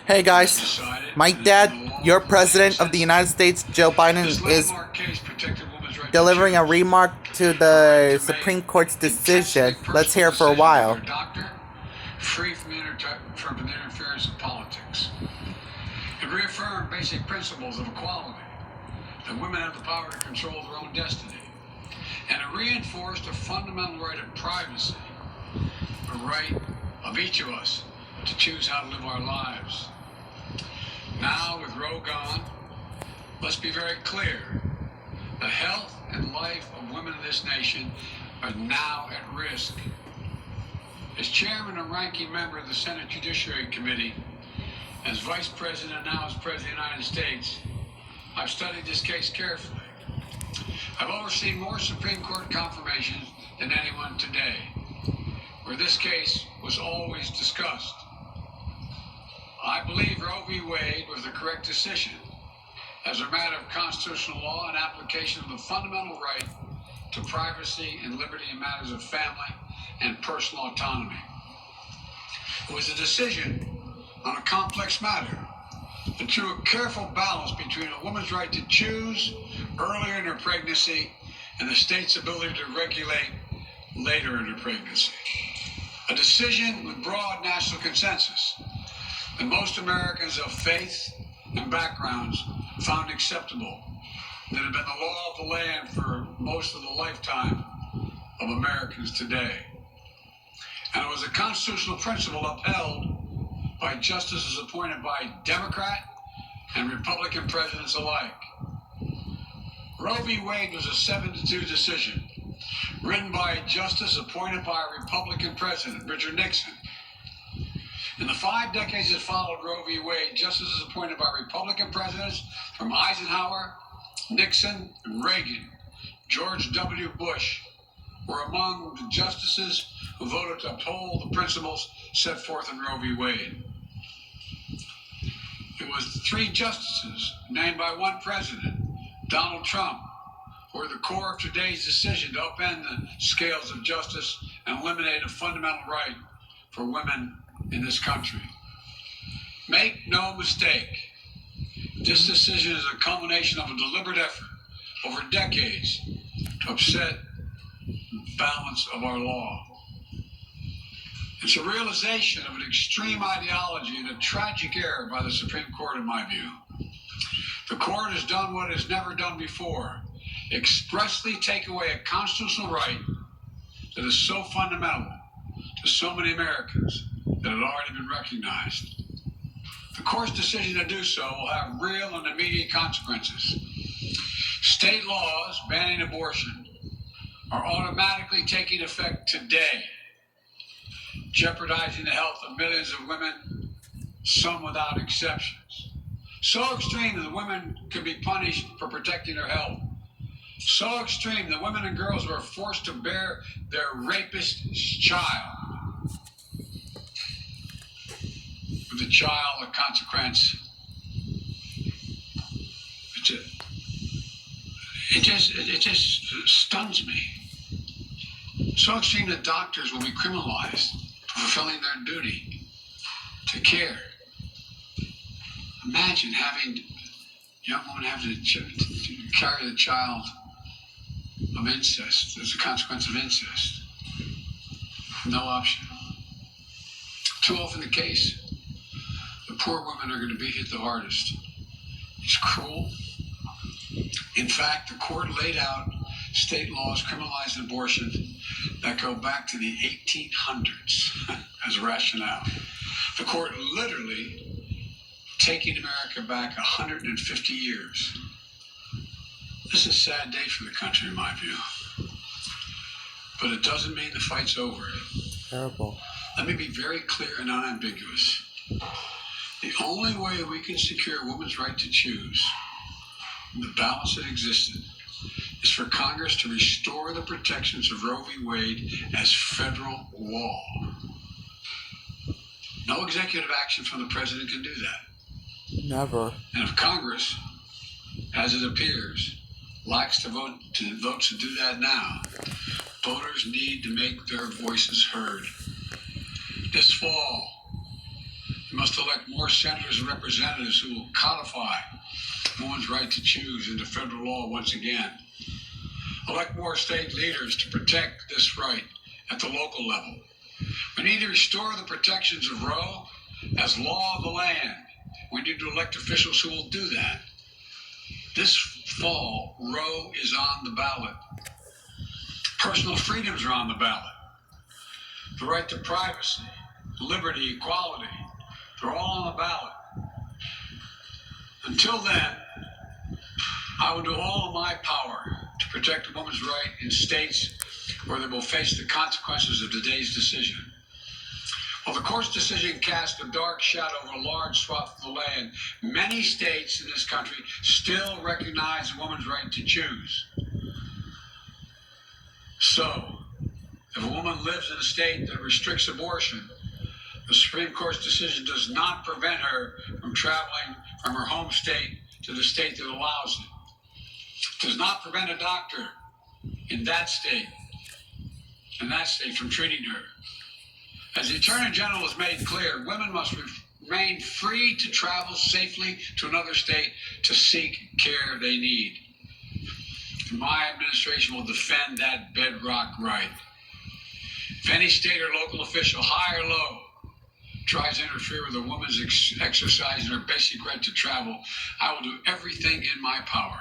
Hey guys, my dad, your president of the United States, Joe Biden, is delivering a remark to the Supreme Court's decision. Let's hear it for a while. Free from the interference of politics. It reaffirmed basic principles of equality, that women have the power to control their own destiny, and it reinforced a fundamental right of privacy, a right of each of us to choose how to live our lives. Now, with Roe gone, let's be very clear. The health and life of women in this nation are now at risk. As chairman and ranking member of the Senate Judiciary Committee, as vice president and now as president of the United States, I've studied this case carefully. I've overseen more Supreme Court confirmations than anyone today, where this case was always discussed. I believe Roe v. Wade was the correct decision as a matter of constitutional law and application of the fundamental right to privacy and liberty in matters of family and personal autonomy. It was a decision on a complex matter, but through a careful balance between a woman's right to choose earlier in her pregnancy and the state's ability to regulate later in her pregnancy. A decision with broad national consensus that most Americans of faith and backgrounds found acceptable, that had been the law of the land for most of the lifetime of Americans today. And it was a constitutional principle upheld by justices appointed by Democrat and Republican presidents alike. Roe v. Wade was a 7-2 decision, written by a justice appointed by a Republican president, Richard Nixon. In the 5 decades that followed Roe v. Wade, justices appointed by Republican presidents from Eisenhower, Nixon, and Reagan, George W. Bush, were among the justices who voted to uphold the principles set forth in Roe v. Wade. It was the 3 justices named by one president, Donald Trump, who were the core of today's decision to upend the scales of justice and eliminate a fundamental right for women in this country. Make no mistake, this decision is a culmination of a deliberate effort over decades to upset the balance of our law. It's a realization of an extreme ideology and a tragic error by the Supreme Court, in my view. The court has done what it has never done before, expressly take away a constitutional right that is so fundamental to so many Americans that had already been recognized. The court's decision to do so will have real and immediate consequences. State laws banning abortion are automatically taking effect today, jeopardizing the health of millions of women, some without exceptions. So extreme that women could be punished for protecting their health. So extreme that women and girls were forced to bear their rapist's child. With the child, a consequence. It just stuns me. So extreme that doctors will be criminalized for fulfilling their duty to care. Imagine having a young woman having to carry the child of incest as a consequence of incest. No option. Too often the case. The poor women are going to be hit the hardest. It's cruel. In fact, the court laid out state laws criminalizing abortion that go back to the 1800s as a rationale. The court literally taking America back 150 years. This is a sad day for the country, in my view. But it doesn't mean the fight's over. Terrible. Let me be very clear and unambiguous. The only way we can secure a woman's right to choose the balance that existed is for Congress to restore the protections of Roe v. Wade as federal law. No executive action from the president can do that. Never. And if Congress, as it appears, lacks the votes to do that now, voters need to make their voices heard. This fall, You must elect more senators and representatives who will codify women's right to choose into federal law once again. Elect more state leaders to protect this right at the local level. We need to restore the protections of Roe as law of the land. We need to elect officials who will do that. This fall, Roe is on the ballot. Personal freedoms are on the ballot. The right to privacy, liberty, equality, they're all on the ballot. Until then, I will do all of my power to protect a woman's right in states where they will face the consequences of today's decision. While the court's decision cast a dark shadow over a large swath of the land, many states in this country still recognize a woman's right to choose. So, if a woman lives in a state that restricts abortion, the Supreme Court's decision does not prevent her from traveling from her home state to the state that allows it. It does not prevent a doctor in that state from treating her. As the Attorney General has made clear, women must remain free to travel safely to another state to seek care they need. My administration will defend that bedrock right. If any state or local official, high or low, tries to interfere with a woman's exercising her basic right to travel, I will do everything in my power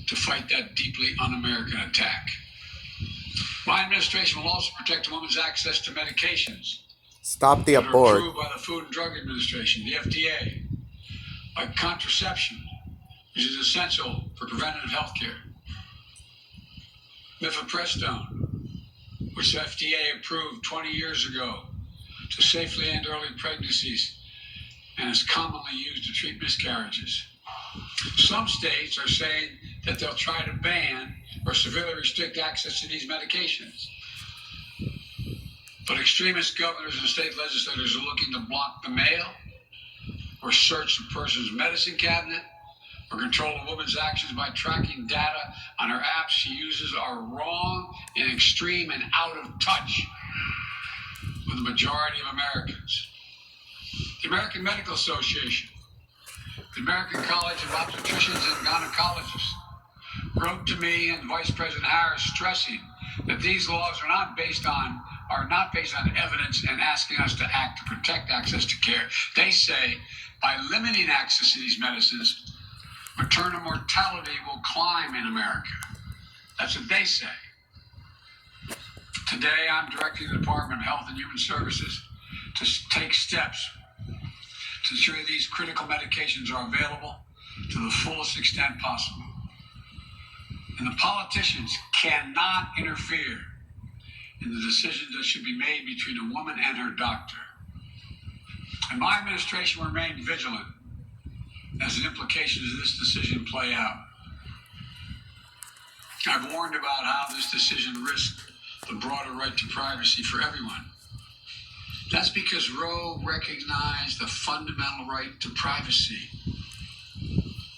to fight that deeply un-American attack. My administration will also protect a woman's access to medications. Stop the that are abort. approved by the Food and Drug Administration, the FDA, like contraception, which is essential for preventative health care. Mifepristone, which the FDA approved 20 years ago to safely end early pregnancies and is commonly used to treat miscarriages. Some states are saying that they'll try to ban or severely restrict access to these medications. But extremist governors and state legislators are looking to block the mail or search a person's medicine cabinet or control a woman's actions by tracking data on her apps she uses are wrong and extreme and out of touch with the majority of Americans. The American Medical Association, the American College of Obstetricians and Gynecologists, wrote to me and Vice President Harris stressing that these laws are not based on evidence and asking us to act to protect access to care. They say by limiting access to these medicines, maternal mortality will climb in America. That's what they say. Today, I'm directing the Department of Health and Human Services to take steps to ensure these critical medications are available to the fullest extent possible. And the politicians cannot interfere in the decisions that should be made between a woman and her doctor. And my administration will remain vigilant as the implications of this decision play out. I've warned about how this decision risks the broader right to privacy for everyone. That's because Roe recognized the fundamental right to privacy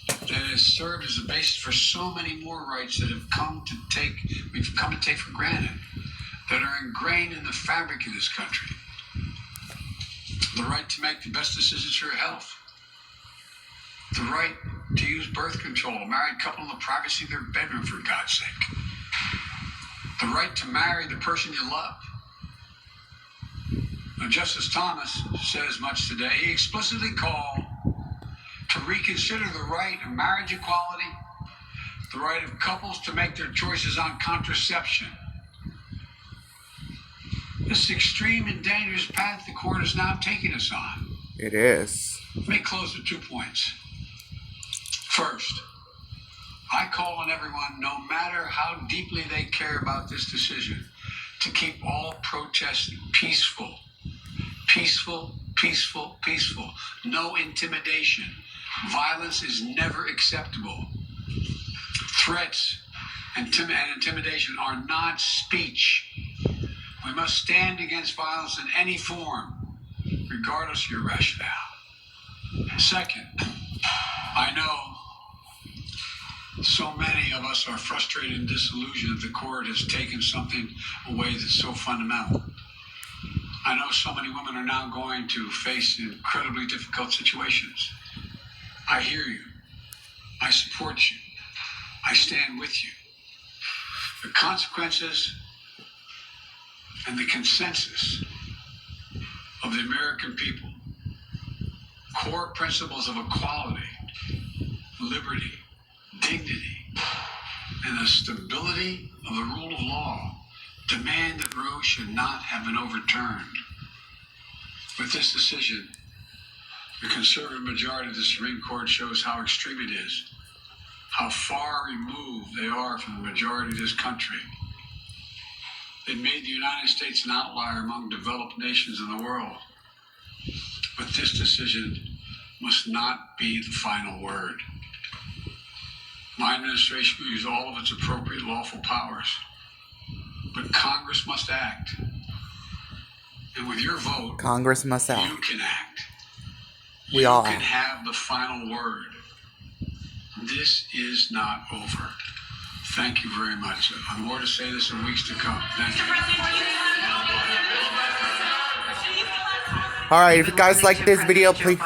that has served as a basis for so many more rights that we've come to take for granted, that are ingrained in the fabric of this country. The right to make the best decisions for your health. The right to use birth control, a married couple in the privacy of their bedroom, for God's sake. The right to marry the person you love. Now, Justice Thomas said as much today. He explicitly called to reconsider the right of marriage equality, the right of couples to make their choices on contraception. This extreme and dangerous path the court is now taking us on. It is. Let me close with 2 points. First, I call on everyone, no matter how deeply they care about this decision, to keep all protests peaceful. Peaceful, peaceful, peaceful. No intimidation. Violence is never acceptable. Threats and intimidation are not speech. We must stand against violence in any form, regardless of your rationale. Second, I know so many of us are frustrated and disillusioned that the court has taken something away that's so fundamental. I know so many women are now going to face incredibly difficult situations. I hear you. I support you. I stand with you. The consequences and the consensus of the American people, core principles of equality, liberty, dignity, and the stability of the rule of law demand that Roe should not have been overturned. With this decision, the conservative majority of the Supreme Court shows how extreme it is, how far removed they are from the majority of this country. They made the United States an outlier among developed nations in the world. But this decision must not be the final word. My administration will use all of its appropriate lawful powers, but Congress must act. And with your vote, Congress must act. you can act. We all You can act. have the final word. This is not over. Thank you very much. I'm more to say this in weeks to come. Thank you. Alright, if you guys like this video, please...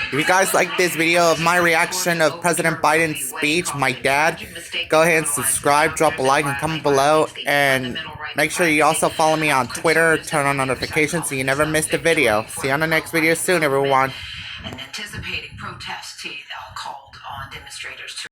If you guys like this video of my reaction of President Biden's speech, my dad, go ahead and subscribe, drop a like, and comment below. And make sure you also follow me on Twitter, turn on notifications so you never miss a video. See you on the next video soon, everyone. An anticipated protest called on demonstrators to